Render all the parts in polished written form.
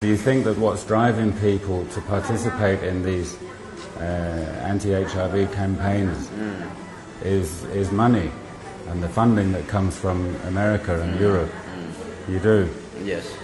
Do you think that what's driving people to participate in these anti-HIV campaigns is money and the funding that comes from America and Europe? You do? Yes.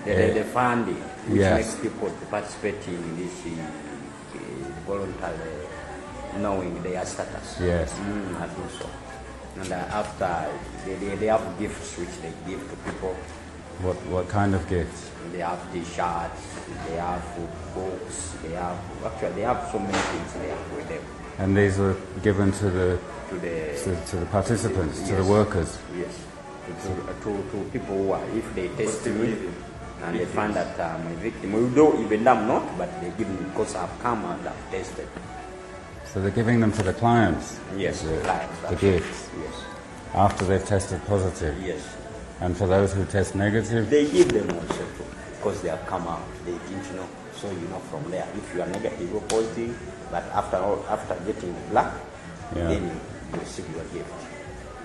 The funding, which yes. makes people to participate in this voluntary, knowing their status. Yes. I think so. And after, they have gifts which they give to people. What kind of gifts? They have T-shirts, they have books, they have so many things there with them. And these were given to the participants, yes. to the workers? Yes. To people who are, if they test me and they find that I'm a victim, we don't even them not, but they give me because I've come and I've tested. So they're giving them to the clients? Yes, the clients. The gifts? Yes. After they've tested positive? Yes. And for those who test negative? They give them also too, because they have come out, they didn't know. So you know from there, if you are negative or positive, but after getting the black, then you receive your gift.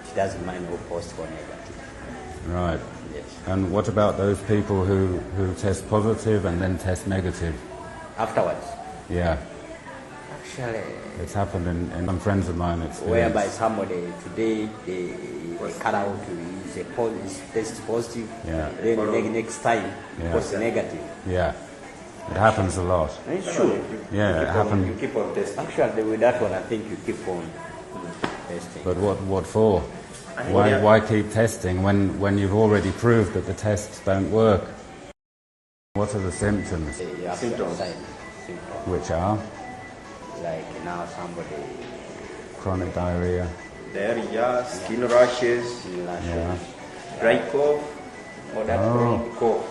It doesn't mind or positive or negative. Right. Yes. And what about those people who test positive and then test negative? Afterwards? Yeah. Actually, it's happened in some friends of mine. Whereby somebody today they cut out is test positive, then the next time was negative. Yeah, it happens a lot. It's true. Yeah, it happens. You keep on testing. Actually, with that one, I think you keep on testing. But what for? Why keep testing when you've already proved that the tests don't work? What are the symptoms? Symptoms. Which are? Like now somebody... Chronic diarrhea. Diarrhea, skin rashes, dry cough, or that chronic cough.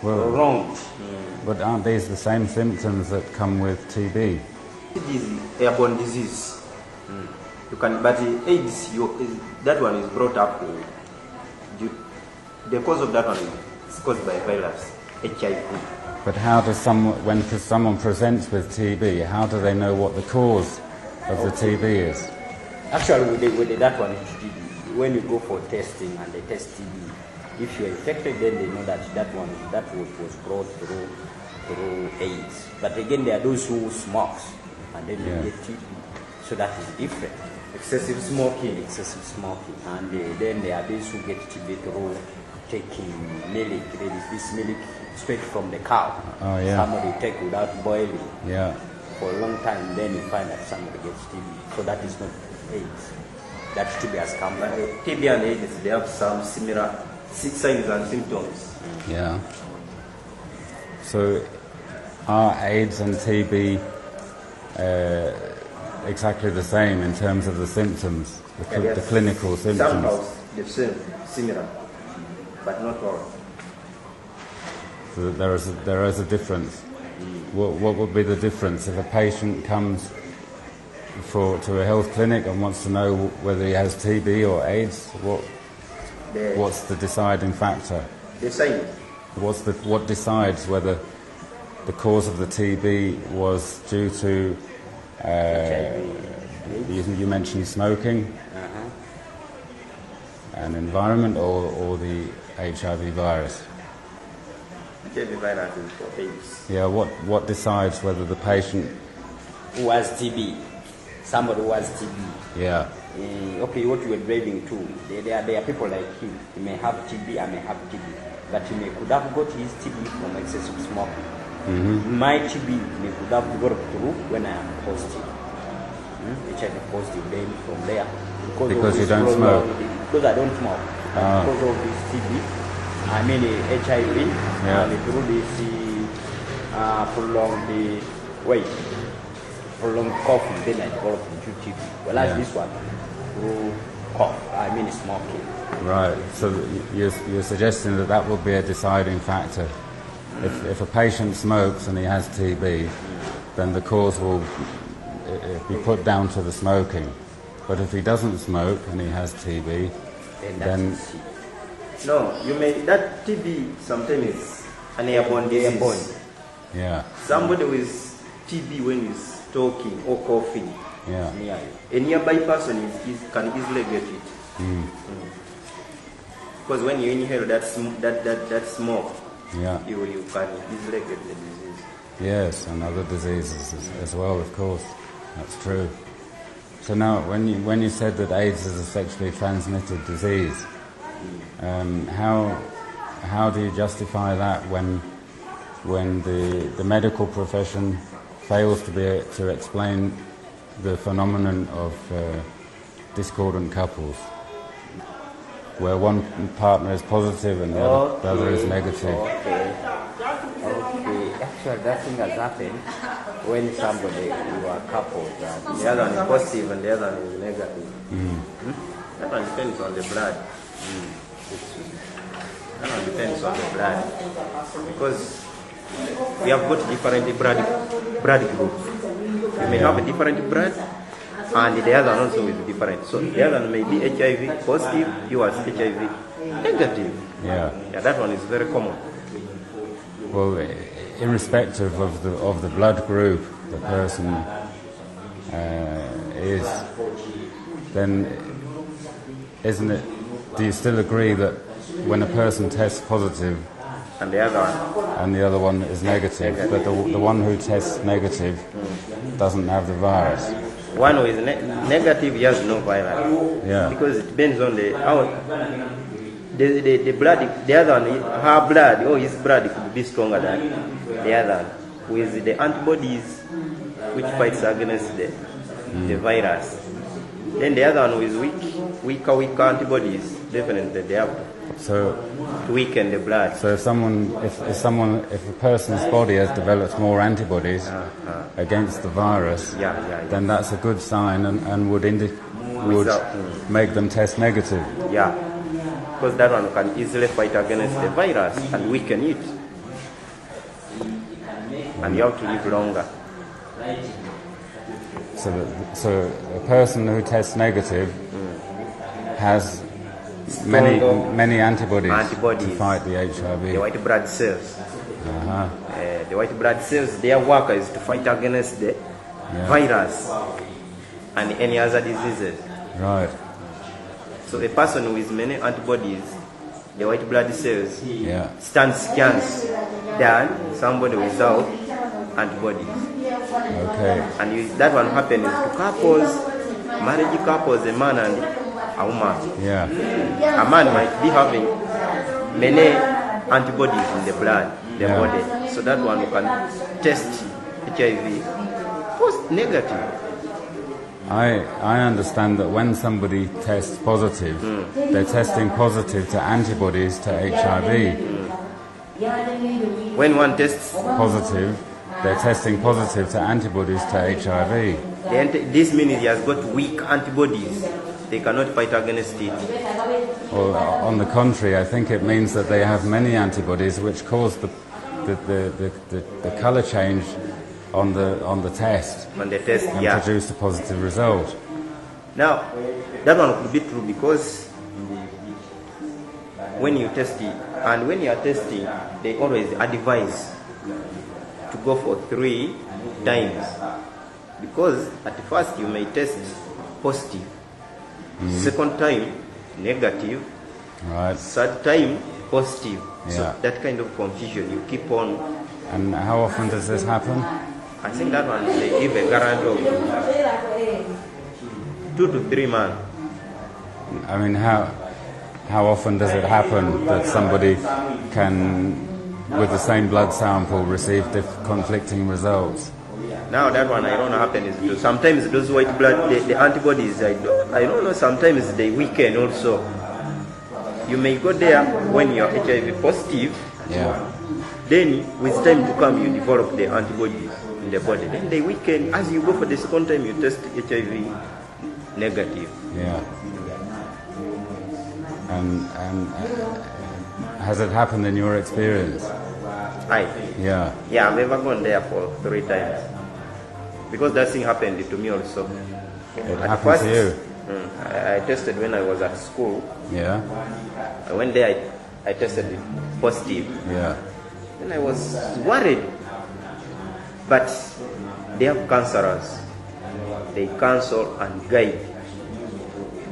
Well, wrong. But aren't these the same symptoms that come with TB? It is airborne disease. You can, but AIDS, that one is brought up. The cause of that one is caused by virus, HIV. But how does when someone presents with TB, how do they know what the cause of the TB is? Actually, with that one, when you go for testing and they test TB, if you're infected, then they know that was brought through AIDS. But again, there are those who smoke and then they get TB, so that is different. Excessive smoking. And then there are those who get TB through taking milk. There is this milk straight from the cow. Oh, yeah. Somebody take without boiling. Yeah. For a long time, then you find that somebody gets TB. So that is not AIDS. That TB has come. But TB and AIDS, they have some similar signs and symptoms. Yeah. So are AIDS and TB exactly the same in terms of the symptoms, the clinical symptoms? Somehow the same, similar, but not all. So there is a difference. What would be the difference if a patient comes to a health clinic and wants to know whether he has TB or AIDS? What's the deciding factor? The same. What decides whether the cause of the TB was due to you mentioned smoking, an environment, or the HIV virus? HIV virus is for AIDS. Yeah. What decides whether the patient who has TB, somebody who has TB? Yeah. Okay, what you were driving to, there are people like him. He may have TB, I may have TB, but he could have got his TB from excessive smoking. My TB could have got through when I am positive. HIV positive, then from there. Because you don't smoke? Because I don't smoke. Because of this TB, I mean HIV, and through this prolonged coughing, then I developed into TB. Well, as this one, through cough, I mean smoking. Right, so you're suggesting that would be a deciding factor. If a patient smokes and he has TB, then the cause will be put down to the smoking. But if he doesn't smoke and he has TB, then... No, that TB sometimes is an airborne disease. Yeah. Somebody with TB when he's talking or coughing, yeah, a nearby person can easily get it. Because when you inhale that smoke, Yeah. you can easily get the disease. Yes, and other diseases as well, of course. That's true. So now, when you said that AIDS is a sexually transmitted disease, how do you justify that when the medical profession fails to explain the phenomenon of discordant couples, where one partner is positive and the other is negative? Okay. Actually, that thing has happened when somebody, you are coupled. The other one is positive and the other one is negative. That one depends on the blood. That one depends on the blood. Because we have got different blood groups. You may have a different blood, and the other one also is different. So the other one may be HIV positive, yours HIV negative. Yeah. Yeah, that one is very common. Well, irrespective of the blood group the person is, then isn't it? Do you still agree that when a person tests positive And the other one is negative, but the one who tests negative doesn't have the virus? one who is negative, he has no virus. Yeah. Because it depends on the blood. The other one, her blood or his blood could be stronger than the other one, with the antibodies which fights against the virus. Then the other one who is weaker antibodies, definitely they have So to weaken the blood. So if a person's body has developed more antibodies against the virus, then that's a good sign and would make them test negative. Yeah, because that one can easily fight against the virus and weaken it, and you have to live longer. So a person who tests negative has many antibodies to fight the HIV. The white blood cells. The white blood cells, their work is to fight against the virus and any other diseases. Right. So a person with many antibodies, the white blood cells, stands chance than somebody without antibodies. Okay. And that one happens to couples, marriage couples, a man and a woman. Yeah. A man might be having many antibodies in the blood, the body. So that one can test HIV negative. I understand that when somebody tests positive, they're testing positive to antibodies to HIV. When one tests positive, they're testing positive to antibodies to HIV. This means he has got weak antibodies. They cannot fight against it. Well, on the contrary, I think it means that they have many antibodies which cause the colour change on the test. On the test, and produce a positive result. Now, that one could be true because when you test it, and when you are testing, they always advise to go for 3 times. Because at first you may test positive, second time negative, third time positive. So that kind of confusion, you keep on. And how often does this happen? I think that one, they give a guarantee of 2 to 3 months. I mean, how often does it happen that somebody can, with the same blood sample, receive conflicting results? Now that one, I don't know happen is sometimes those white blood, the antibodies, I don't know, sometimes they weaken also. You may go there when you're HIV positive, then with time to come you develop the antibodies in the body. Then they weaken. As you go for the second time you test HIV negative. Yeah. And has it happened in your experience? Yeah, I've ever gone there for 3 times. Because that thing happened to me also. It happened to you? I tested when I was at school. Yeah. I went there, I tested it positive. Yeah. Then I was worried. But they have counselors. They counsel and guide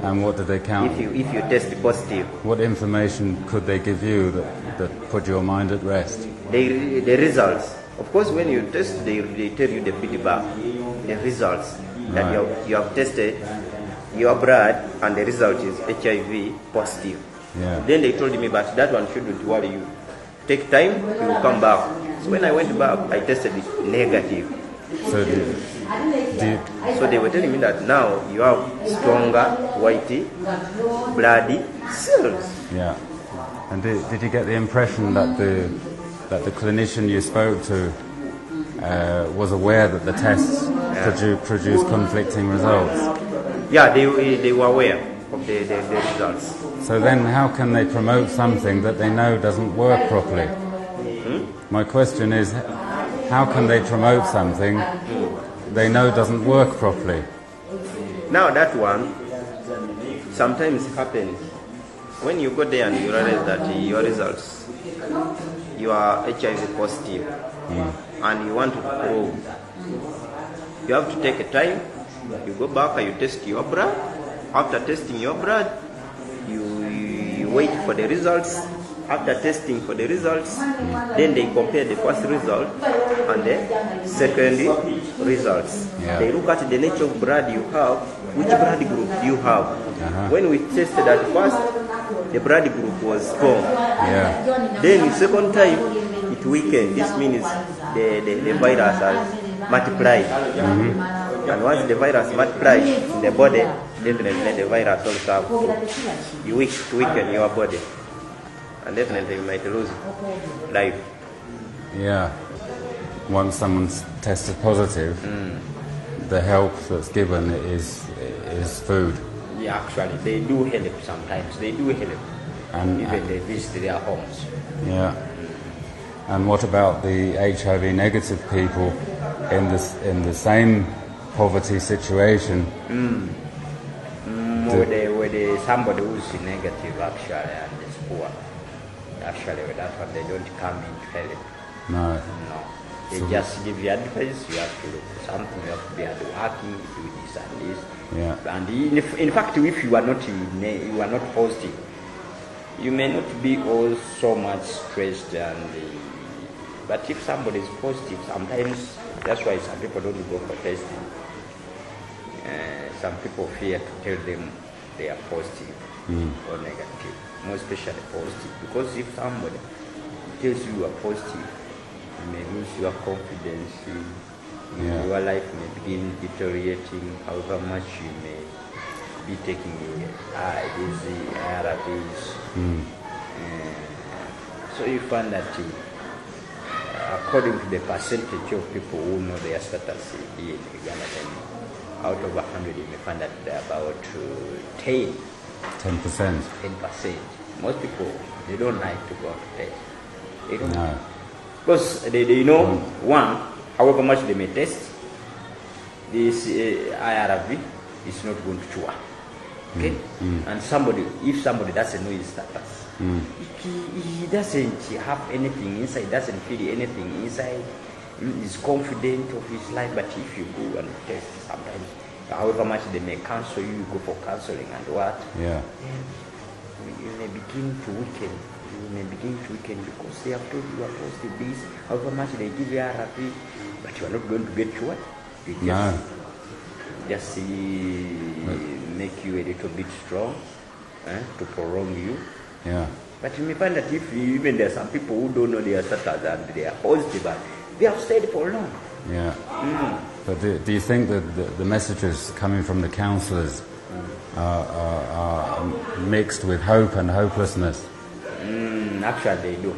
And what did they count? If you test positive. What information could they give you that put your mind at rest? The results. Of course, when you test, they tell you the feedback, the results that you have tested your blood, and the result is HIV positive. Yeah. Then they told me, but that one shouldn't worry you. Take time, you will come back. So when I went back, I tested it negative. So, So they were telling me that now you have stronger, white, bloody cells. yeah. And did you get the impression that the clinician you spoke to was aware that the tests produced conflicting results? Yeah, they were aware of the results. So then how can they promote something that they know doesn't work properly? My question is, how can they promote something they know doesn't work properly? Now that one sometimes happens when you go there and you realize that your results, you are HIV positive, and you want to prove. You have to take a time. You go back and you test your blood. After testing your blood, you wait for the results. After testing for the results, then they compare the first result and the second results. Yeah. They look at the nature of blood you have, which blood group do you have. When we tested at first, the blood group was strong. Yeah. Then the second time, it weakened. This means the virus has multiplied. And once the virus multiplies in the body, definitely the virus also have to weaken your body. And definitely you might lose life. Yeah. Once someone's tested positive, the help that's given is food. Yeah, actually, they do help sometimes. They do help. And Even they visit their homes. yeah. And what about the HIV negative people in the same poverty situation? Where somebody who's negative actually and is poor. Actually, with that one, they don't come in to help. No. No. They just give you advice. You have to look for something. You have to be hardworking. Do this and this. Yeah. And in fact, if you are not positive, you may not be all so much stressed. But if somebody is positive, sometimes that's why some people don't go for testing. Some people fear to tell them they are positive or negative, more especially positive. Because if somebody tells you are positive, you may lose your confidence. Your life may begin deteriorating. However much you may be taking these ARVs. So you find that according to the percentage of people who know their status in Uganda, then out of 100 you may find that there are about 10%. 10%. Most people, they don't like to go to test. They don't. No. Because they know, one, however much they may test, this IRV is not going to cure. Okay? And if somebody doesn't know his status, he doesn't have anything inside, doesn't feel anything inside, is confident of his life. But if you go and test sometimes, however much they may counsel you, you go for counseling and what, then you may begin to weaken. You may begin to weaken because they have told you are positive this, however much they give you ARV, but you are not going to get cured. They just make you a little bit strong to prolong you. Yeah. But you may find that even there are some people who don't know their status and they are positive, but they have stayed for long. Yeah. But do you think that the messages coming from the counsellors are mixed with hope and hopelessness? Actually, they do.